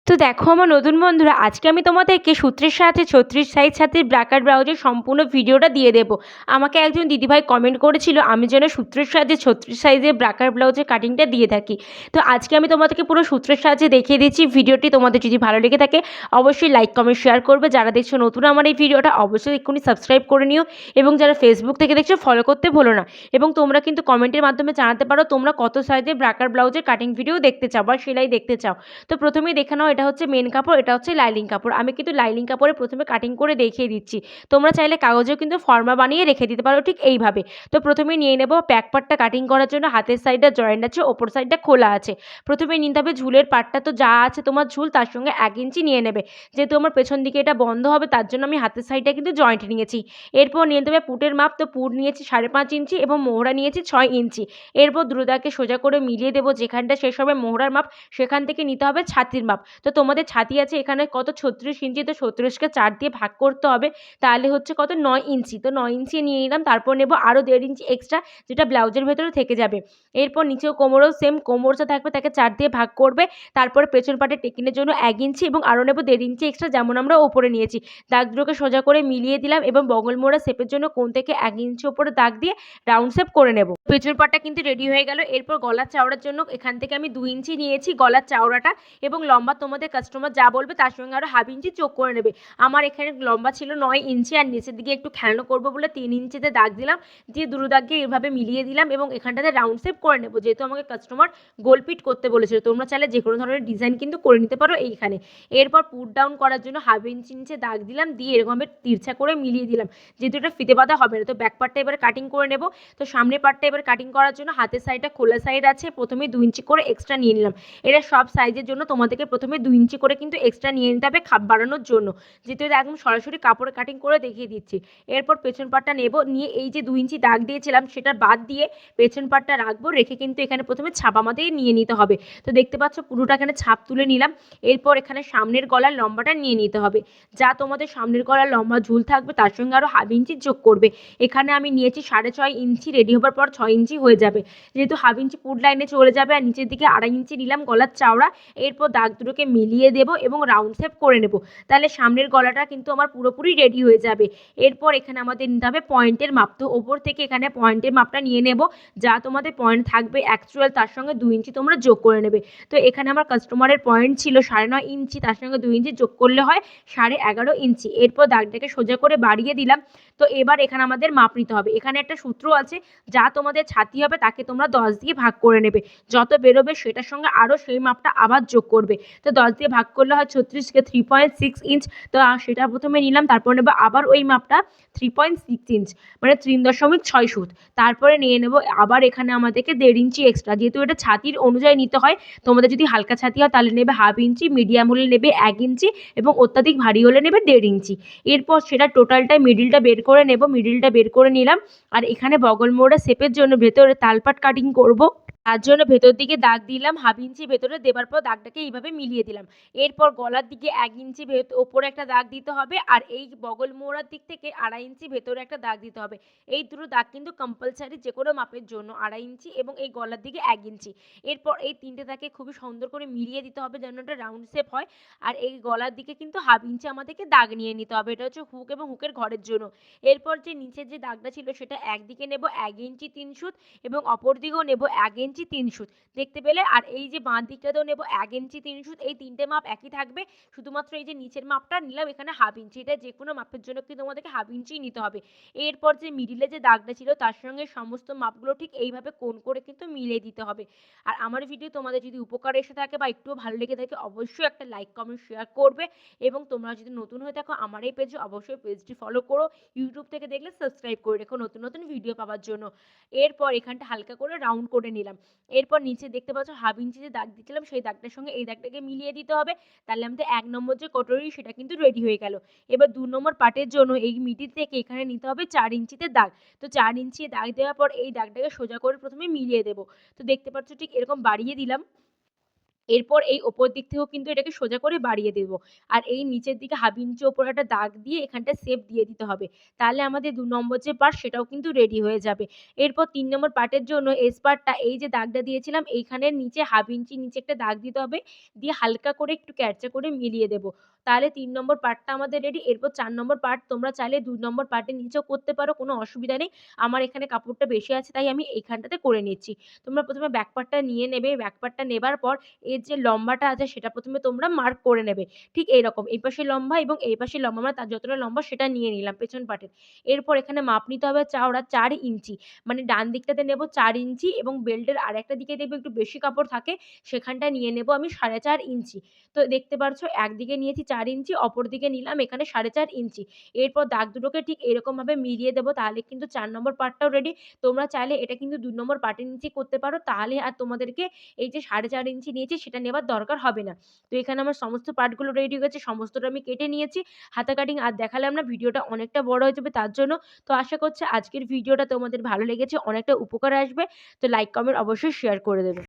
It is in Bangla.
তো দেখো আমার নতুন বন্ধুরা, আজকে আমি তোমাদেরকে সূত্রের সাথে 36 সাইজ সাথে ব্র্যাকেট ব্লাউজের সম্পূর্ণ ভিডিওটা দিয়ে দেবো। আমাকে একজন দিদিভাই কমেন্ট করেছিল আমি যেন সূত্রের সাহায্যে 36 সাইজের ব্র্যাকেট ব্লাউজের কাটিংটা দিয়ে থাকি। তো আজকে আমি তোমাদেরকে পুরো সূত্রের সাহায্যে দেখিয়ে দিচ্ছি। ভিডিওটি তোমাদের যদি ভালো লেগে থাকে অবশ্যই লাইক কমেন্ট শেয়ার করবে। যারা দেখছো নতুন আমার এই ভিডিওটা অবশ্যই এক্ষুনি সাবস্ক্রাইব করে নিও, এবং যারা ফেসবুক থেকে দেখছো ফলো করতে ভুলো না। এবং তোমরা কিন্তু কমেন্টের মাধ্যমে জানাতে পারো তোমরা কত সাইজের ব্র্যাকেট ব্লাউজের কাটিং ভিডিও দেখতে চাও বা সেলাই দেখতে চাও। তো প্রথমেই দেখে নাও, এটা হচ্ছে মেন কাপড়, এটা হচ্ছে লাইলিং কাপড়। আমি কিন্তু লাইলিং কাপড়ে প্রথমে কাটিং করে দেখিয়ে দিচ্ছি। তোমরা চাইলে কাগজেও কিন্তু ফর্মা বানিয়ে রেখে দিতে পারো ঠিক এইভাবে। তো প্রথমে নিয়ে নেব ব্যাক পার্টটা কাটিং করার জন্য। হাতের সাইডটা জয়েন্ট আছে, ওপর সাইডটা খোলা আছে। প্রথমে নিতে হবে ঝুলের পাটটা, তো যা আছে তোমার ঝুল তার সঙ্গে 1 ইঞ্চি নিয়ে নেবে। যেহেতু আমার পেছন দিকে এটা বন্ধ হবে তার জন্য আমি হাতের সাইডটা কিন্তু জয়েন্ট নিয়েছি। এরপর নিয়ে নিতে হবে পুটের মাপ, তো পুট নিয়েছি 5.5 ইঞ্চি এবং মোহরা নিয়েছি 6 ইঞ্চি। এরপর দ্রুদাকে সোজা করে মিলিয়ে দেবো, যেখানটা শেষ হবে মোহরার মাপ সেখান থেকে নিতে হবে ছাতির মাপ। তো তোমাদের ছাতি আছে এখানে কত 36 ইঞ্চি, তো 36কে 4 দিয়ে ভাগ করতে হবে, তাহলে হচ্ছে কত 9 ইঞ্চি। তো 9 ইঞ্চি নিয়ে নিলাম। তারপর নেব আরও 1.5 ইঞ্চি এক্সট্রা, যেটা ব্লাউজের ভেতরে থেকে যাবে। এরপর নিচেও কোমরেও সেম কোমর যা থাকবে তাকে 4 দিয়ে ভাগ করবে। তারপরে পেছন পাটে টেকিনের জন্য 1 ইঞ্চি এবং আরও নেব 1.5 ইঞ্চি এক্সট্রা, যেমন আমরা ওপরে নিয়েছি। দাগ দুটোকে সোজা করে মিলিয়ে দিলাম এবং বগল মোড়া শেপের জন্য কোণ থেকে 1 ইঞ্চি ওপরে দাগ দিয়ে রাউন্ড শেপ করে নেব। পেছন পাটটা কিন্তু রেডি হয়ে গেল। এরপর গলার চাওড়ার জন্য এখান থেকে আমি 2 ইঞ্চি নিয়েছি গলার চাওড়াটা, এবং লম্বা তোমাদের কাস্টমার যা বলবে তার সঙ্গে আরও 1/2 ইঞ্চি যোগ করে নেবে। আমার এখানে লম্বা ছিল 9 ইঞ্চি, আর নিচের দিকে একটু খেলানো করবো বলে 3 ইঞ্চিতে দাগ দিলাম। দিয়ে দুটো দাগকে এভাবে মিলিয়ে দিলাম এবং এখানটাতে রাউন্ড শেপ করে নেব, যেহেতু আমাকে কাস্টমার গোল পিট করতে বলেছিল। তোমরা চাইলে যে কোনো ধরনের ডিজাইন কিন্তু করে নিতে পারো এইখানে। এরপর পুট ডাউন করার জন্য 1/2 ইঞ্চি নিচে দাগ দিলাম, দিয়ে এরকমভাবে তিরছা করে মিলিয়ে দিলাম, যেহেতু এটা ফিতে বাঁধা হবে না। তো ব্যাক পার্টটা এবার কাটিং করে নেব। তো সামনের পার্টটা এবার কাটিং করার জন্য হাতের সাইডটা খোলা সাইড আছে, প্রথমে 2 ইঞ্চি করে এক্সট্রা নিয়ে নিলাম। এটা সব সাইজের জন্য তোমাদেরকে প্রথমে 2 ইঞ্চি করে কিন্তু এক্সট্রা নিয়ে নিতে হবে খাপ বাড়ানোর জন্য, যেহেতু এটা একদম সরাসরি কাপড়ে কাটিং করে দেখিয়ে দিচ্ছি। এরপর পেছন পাটটা নেব, নিয়ে এই যে 2 ইঞ্চি দাগ দিয়েছিলাম সেটা বাদ দিয়ে পেছন পাটটা রাখবো, রেখে কিন্তু এখানে প্রথমে ছাপ আমাদের নিয়ে নিতে হবে। তো দেখতে পাচ্ছ পুরোটা এখানে ছাপ তুলে নিলাম। এরপর এখানে সামনের গলার লম্বাটা নিয়ে নিতে হবে। যা তোমাদের সামনের গলার লম্বা ঝুল থাকবে তার সঙ্গে আরও 1/2 ইঞ্চি যোগ করবে। এখানে আমি নিয়েছি 6.5 ইঞ্চি, রেডি হবার পর 6 ইঞ্চি হয়ে যাবে, যেহেতু 1/2 ইঞ্চি পুট লাইনে চলে যাবে। আর নিচের দিকে 2.5 ইঞ্চি নিলাম গলার চাওড়া। এরপর দাগ দুটোকে মিলিয়ে দেব এবং রাউন্ড শেপ করে নেব, তাহলে সামনের গলাটা কিন্তু আমার পুরোপুরি রেডি হয়ে যাবে। এরপর এখানে আমাদের নিতে হবে পয়েন্টের মাপ। তো ওপর থেকে এখানে পয়েন্টের মাপটা নিয়ে নেব, যা তোমাদের পয়েন্ট থাকবে অ্যাকচুয়াল তার সঙ্গে 2 ইঞ্চি তোমরা যোগ করে নেবে। তো এখানে আমার কাস্টমারের পয়েন্ট ছিল 9.5 ইঞ্চি, তার সঙ্গে 2 ইঞ্চি যোগ করলে হয় 11.5 ইঞ্চি। এরপর দাগটাকে সোজা করে বাড়িয়ে দিলাম। তো এবার এখানে আমাদের মাপ নিতে হবে। এখানে একটা সূত্র আছে, যা তোমাদের ছাতি হবে তাকে তোমরা 10 দিয়ে ভাগ করে নেবে, যত বেরোবে সেটার সঙ্গে আরও সেই মাপটা আবার যোগ করবে। তো 10 দিয়ে ভাগ করলে হয় 36কে 3.6 ইঞ্চ। তো সেটা প্রথমে নিলাম, তারপর নেব আবার ওই মাপটা 3.6 ইঞ্চ, মানে 3.6 সুত। তারপরে নিয়ে নেব আবার এখানে আমাদেরকে 1.5 ইঞ্চি এক্সট্রা, যেহেতু এটা ছাতির অনুযায়ী নিতে হয়। তোমাদের যদি হালকা ছাতি হয় তাহলে নেবে 1/2 ইঞ্চি, মিডিয়াম হলে নেবে 1 ইঞ্চি এবং অত্যাধিক ভারী হলে নেবে 1.5 ইঞ্চি। এরপর সেটা টোটালটাই মিডিলটা বের করে নেব, মিডিলটা বের করে নিলাম। আর এখানে বগল মোড়া শেপের জন্য ভেতরে তালপাট কাটিং করব, তার জন্য ভেতর দিকে দাগ দিলাম 1/2 ইঞ্চি ভেতরে দেবার পর দাগটাকে এইভাবে মিলিয়ে দিলাম। এরপর গলার দিকে 1 ইঞ্চি ওপরে একটা দাগ দিতে হবে, আর এই বগল মোড়ার দিক থেকে 2.5 ইঞ্চি ভেতরে একটা দাগ দিতে হবে। এই দুটো দাগ কিন্তু কম্পালসারি যে কোনো মাপের জন্য, 2.5 ইঞ্চি এবং এই গলার দিকে 1 ইঞ্চি। এরপর এই তিনটে দাগে খুবই সুন্দর করে মিলিয়ে দিতে হবে যেন এটা রাউন্ড শেপ হয়। আর এই গলার দিকে কিন্তু 1/2 ইঞ্চি আমাদেরকে দাগ নিয়ে নিতে হবে, এটা হচ্ছে হুক এবং হুকের ঘরের জন্য। এরপর যে নিচের যে দাগটা ছিল সেটা একদিকে নেব 1 ইঞ্চি 3 সুত এবং অপর দিকেও নেব 1 ইঞ্চি 3 সুত, দেখতে পেলে। আর এই যে বাঁ দিকটাতেও নেব 1 ইঞ্চি 3 সুত। এই তিনটে মাপ একই থাকবে, শুধুমাত্র এই যে নিচের মাপটা নিলাম এখানে 1/2 ইঞ্চি। এটা যে কোনো মাপের জন্য কিন্তু তোমাদেরকে 1/2 ইঞ্চি নিতে হবে। এরপর যে মিডিলে যে দাগটা ছিল তার সঙ্গে সমস্ত মাপগুলো ঠিক এইভাবে কোণ করে কিন্তু মিলিয়ে দিতে হবে। আর আমার ভিডিও তোমাদের যদি উপকার এসে থাকে বা একটুও ভালো লেগে থাকে অবশ্যই একটা লাইক কমেন্ট শেয়ার করবে, এবং তোমরা যদি নতুন হয়ে থাকো আমার এই পেজে অবশ্যই পেজটি ফলো করো। ইউটিউব থেকে দেখলে সাবস্ক্রাইব করে রেখো নতুন নতুন ভিডিও পাওয়ার জন্য। এরপর এখানটা হালকা করে রাউন্ড করে নিলাম। এরপর নিচে দেখতে পাচ্ছ 1/2 ইঞ্চি যে দাগ দিয়েছিলাম সেই দাগটার সঙ্গে এই দাগটাকে মিলিয়ে দিতে হবে, তাহলে আমাদের 1 নম্বর যে কটরি সেটা কিন্তু রেডি হয়ে গেল। এবার 2 নম্বর পার্টের জন্য এই মিডিল থেকে এখানে নিতে হবে 4 ইঞ্চিতে দাগ। তো 4 ইঞ্চি দাগ দেওয়ার পর এই দাগটাকে সোজা করে প্রথমে মিলিয়ে দেব। তো দেখতে পাচ্ছ ঠিক এরকম বাড়িয়ে দিলাম। এরপর এই ওপর দিক থেকেও কিন্তু এটাকে সোজা করে বাড়িয়ে দেব। আর এই নিচের দিকে 1/2 ইঞ্চি ওপরে একটা দাগ দিয়ে এখানটায় শেপ দিয়ে দিতে হবে। তাহলে আমাদের ২ নম্বর যে পার্ট সেটাও কিন্তু রেডি হয়ে যাবে। এরপর ৩ নম্বর পার্টের জন্য এস পার্টটা এই যে দাগটা দিয়েছিলাম এইখানের নিচে 1/2 ইঞ্চি নিচে একটা দাগ দিতে হবে। দিয়ে হালকা করে একটু ক্যাড়চা করে মিলিয়ে দেব। তাহলে ৩ নম্বর পার্টটা আমাদের রেডি। এরপর ৪ নম্বর পার্ট তোমরা চাইলে ২ নম্বর পার্টের নিচেও করতে পারো, কোনো অসুবিধা নেই। আমার এখানে কাপড়টা বেশি আছে তাই আমি এইখানটাতে করে নিচ্ছি। তোমরা ১ম এ ব্যাক পার্টটা নিয়ে নেবে। ব্যাক পার্টটা নেবার পর এর যে লম্বাটা আছে সেটা ১ম এ তোমরা মার্ক করে নেবে। ঠিক এইরকম। এই পাশে লম্বা এবং এই পাশে লম্বা মানে তার যতটা লম্বা সেটা নিয়ে নিলাম পেছন পাটের। এরপর এখানে মাপ নিতে হবে চওড়া ৪ ইঞ্চি। মানে ডান দিকটাতে নেব ৪ ইঞ্চি এবং বেল্টের আরেকটা দিকে দেখবে একটু বেশি কাপড় থাকে সেখানটায় নিয়ে নেব আমি ৪.৫ ইঞ্চি। তো দেখতে পারছো একদিকে নিয়েছি ৪ ইঞ্চি, অপর দিকে নিলাম এখানে ৪.৫ ইঞ্চি। এরপর দাগ দুটোকে ঠিক এরকমভাবে মিলিয়ে দেব তাহলে কিন্তু ৪ নম্বর পার্টটাও রেডি। তোমরা চাইলে এটা কিন্তু ২ নম্বর পার্টের নিচেই করতে পারো। তাহলে আর তোমাদেরকে এই যে ৪.৫ ইঞ্চি নিয়েছি সেটা নেবার দরকার হবে না। তো এখানে আমার সমস্ত পার্টগুলো রেডি হয়ে গেছে। সমস্তটা আমি কেটে নিয়েছি। হাতা কাটিং আর দেখালাম না। ভিডিওটা অনেকটা বড় হয়ে যাবে তার জন্য। তো আশা করছি আজকের ভিডিওটা তোমাদের ভালো লেগেছে, অনেকটা উপকারে আসবে। তো লাইক, কমেন্ট অবশ্যই শেয়ার করে দেবে।